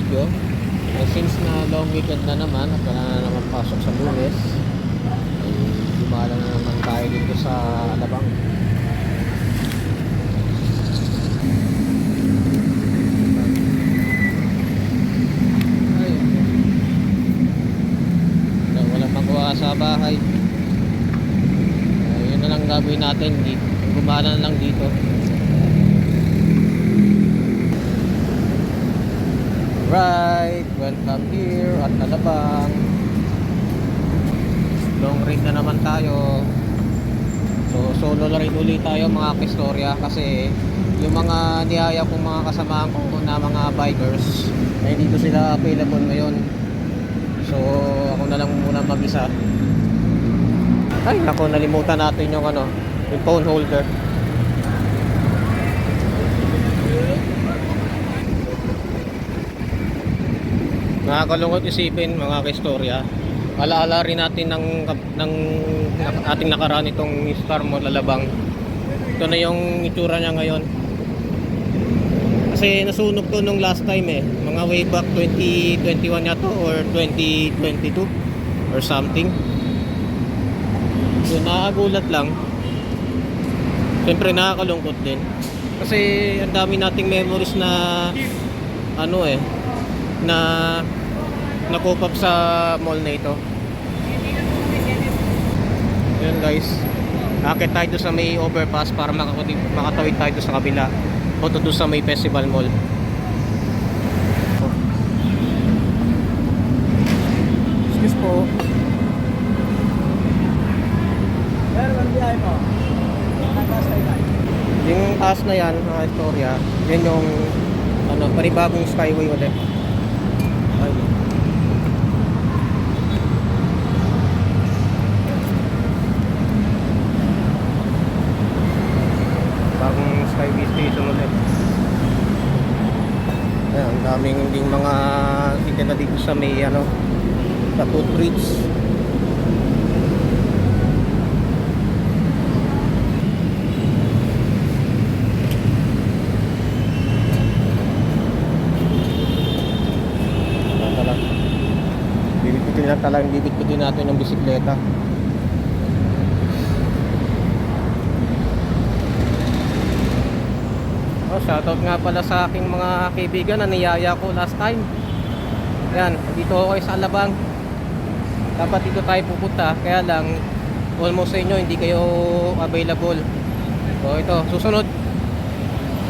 video. Since na long weekend na naman at wala na naman pasok sa Lunes, ay dumala na naman tayo dito sa Alabang. Ay, walang magawa sa bahay. Yun na lang gagawin natin, gumana na lang dito. Right, welcome here at Alabang. Long ride na naman tayo. So solo ride ulit tayo mga kistorya, kasi yung mga niyaya kong mga kasamahan ko na mga bikers ay dito sila available ngayon. So ako na lang muna mag-isa. Ay nako, nalimutan natin yung yung phone holder. Nakakalungkot isipin mga kaistorya. Alaala rin natin ng ating nakaraan itong Star Mall Alabang. Ito na yung itsura niya ngayon. Kasi nasunog to nung last time mga way back 2021 yato or 2022 or something. So nakagulat lang. Siyempre nakakalungkot din. Kasi ang dami nating memories na na-pop up sa mall na ito. Ayan guys, akit tayo sa may overpass para makatawid tayo sa kabila o doon sa may festival mall. Excuse po. Yung taas na yan mga istorya, yan yung panibagong skyway ulit. Ay. Bagong skyway station ulit. Ayan, ang daming ding mga kita na dito sa may sa footbridge. Talagang bibit-bitin natin yung bisikleta. Shoutout nga pala sa aking mga kaibigan na niyaya ko last time. Yan, dito ako sa Alabang. Dapat dito tayo pupunta, kaya lang almost sa inyo hindi kayo available. So ito, susunod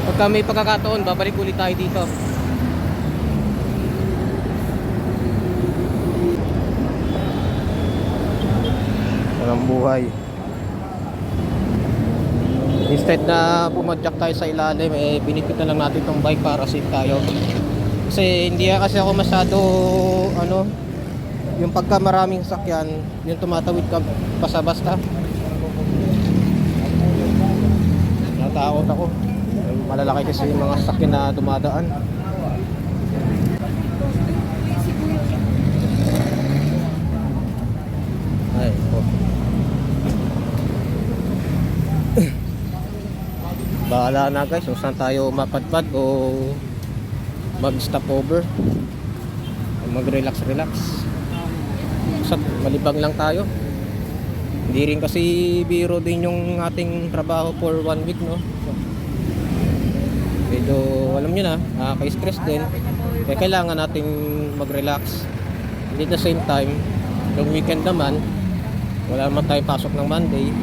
pagka may pagkakataon, babalik ulit tayo dito. Walang buhay. Instead na pumadyak tayo sa ilalim, binitbit na lang natin tong bike para safe tayo. Kasi hindi kasi ako masyado yung pagka maraming sakyan, yung tumatawid ka basta-basta. Natakot ako. Malalaki kasi yung mga sakyan na dumadaan. Ay, bahala na guys kung saan tayo mapadpad o mag stop over o mag relax. Malibang lang tayo. Hindi rin kasi biro din yung ating trabaho for 1 week, no? Medyo alam nyo na, nakaka-stress din. Kaya kailangan nating mag relax. At the same time, yung weekend naman wala naman tayong pasok ng Monday,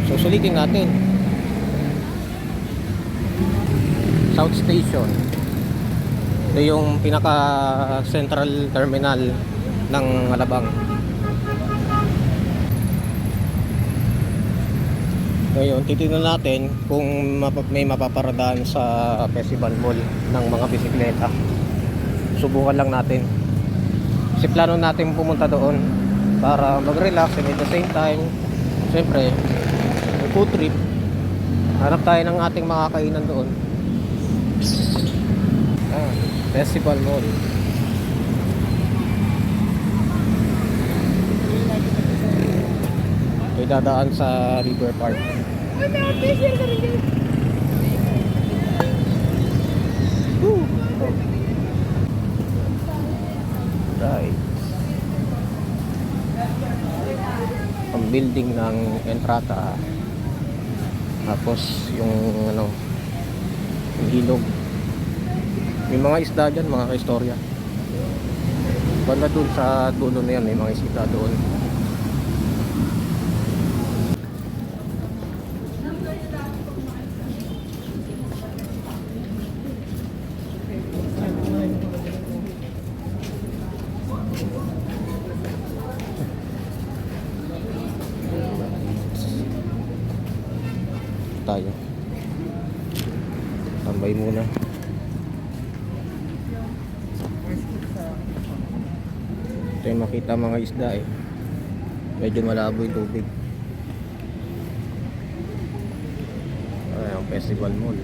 so sulitin natin. South Station, ito yung pinaka central terminal ng Alabang. Ngayon titignan natin kung may mapaparadaan sa festival mall ng mga bisikleta. Subukan lang natin, kasi plano natin pumunta doon para mag-relax and at the same time siyempre food trip. Hanap tayo ng ating mga kainan doon. Festival Mall. May dadaan sa River Park. Right. Ang building ng Entrata. Tapos yung ano, yung ilog. May mga isda dyan, mga kaistorya. Banda dun sa dulo na yan, may mga isda doon. Tayo tambay muna. Ito yung makita mga isda eh, medyo malabo yung tubig. Ay, ang festival mall.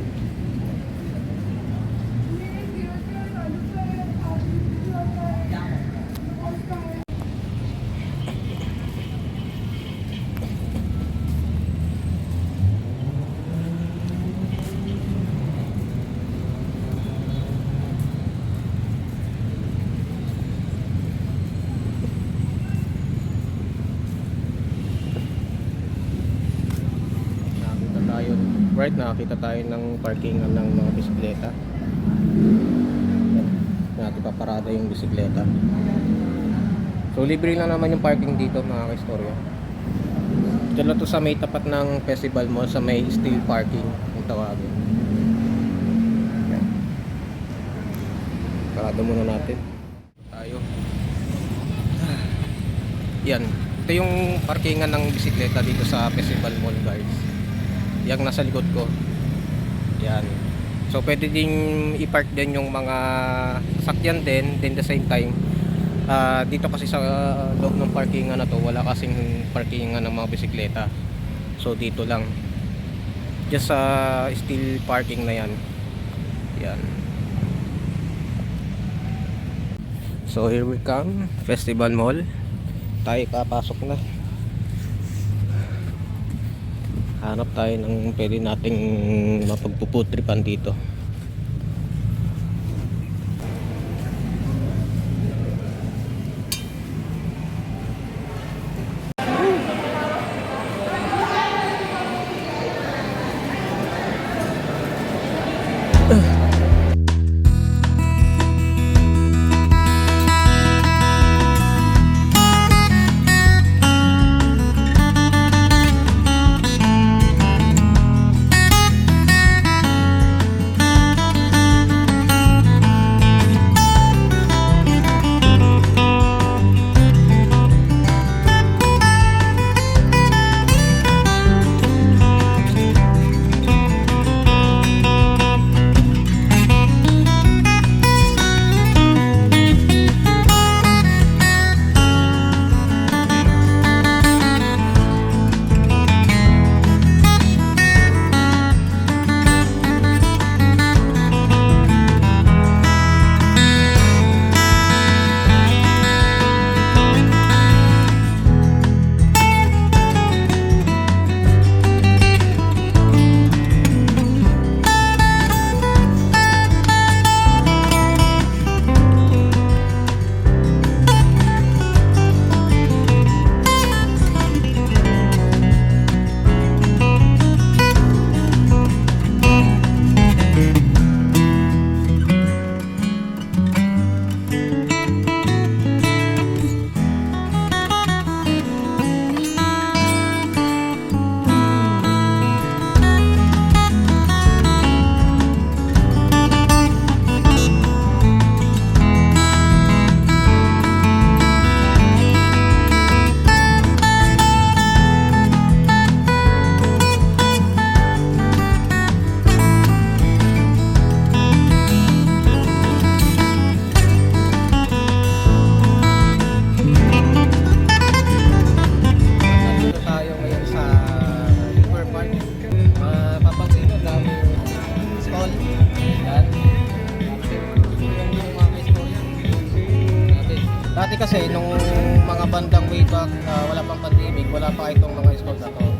Right, nakakita tayo ng parkingan ng mga bisikleta. Natin paparada yung bisikleta. So libre lang naman yung parking dito mga kaistorya. Ito lang to sa may tapat ng festival mall, sa may steel parking yung tawagin. Parada muna natin tayo. Yan, ito yung parkingan ng bisikleta dito sa festival mall guys. Yang nasa likod ko. Yan. So pwede ding i-park din yung mga sakyan din, then the same time dito kasi sa loob ng parkingan na to, wala kasing parkingan ng mga bisikleta. So dito lang. Just sa steel parking na yan. Yan. So here we come, Festival Mall. Tayo papasok na. Hanap tayo ng pwede nating mapagpuputripan dito. Dati kasi nung mga bandang way back, wala pang pandemic, wala pa itong mga school na to.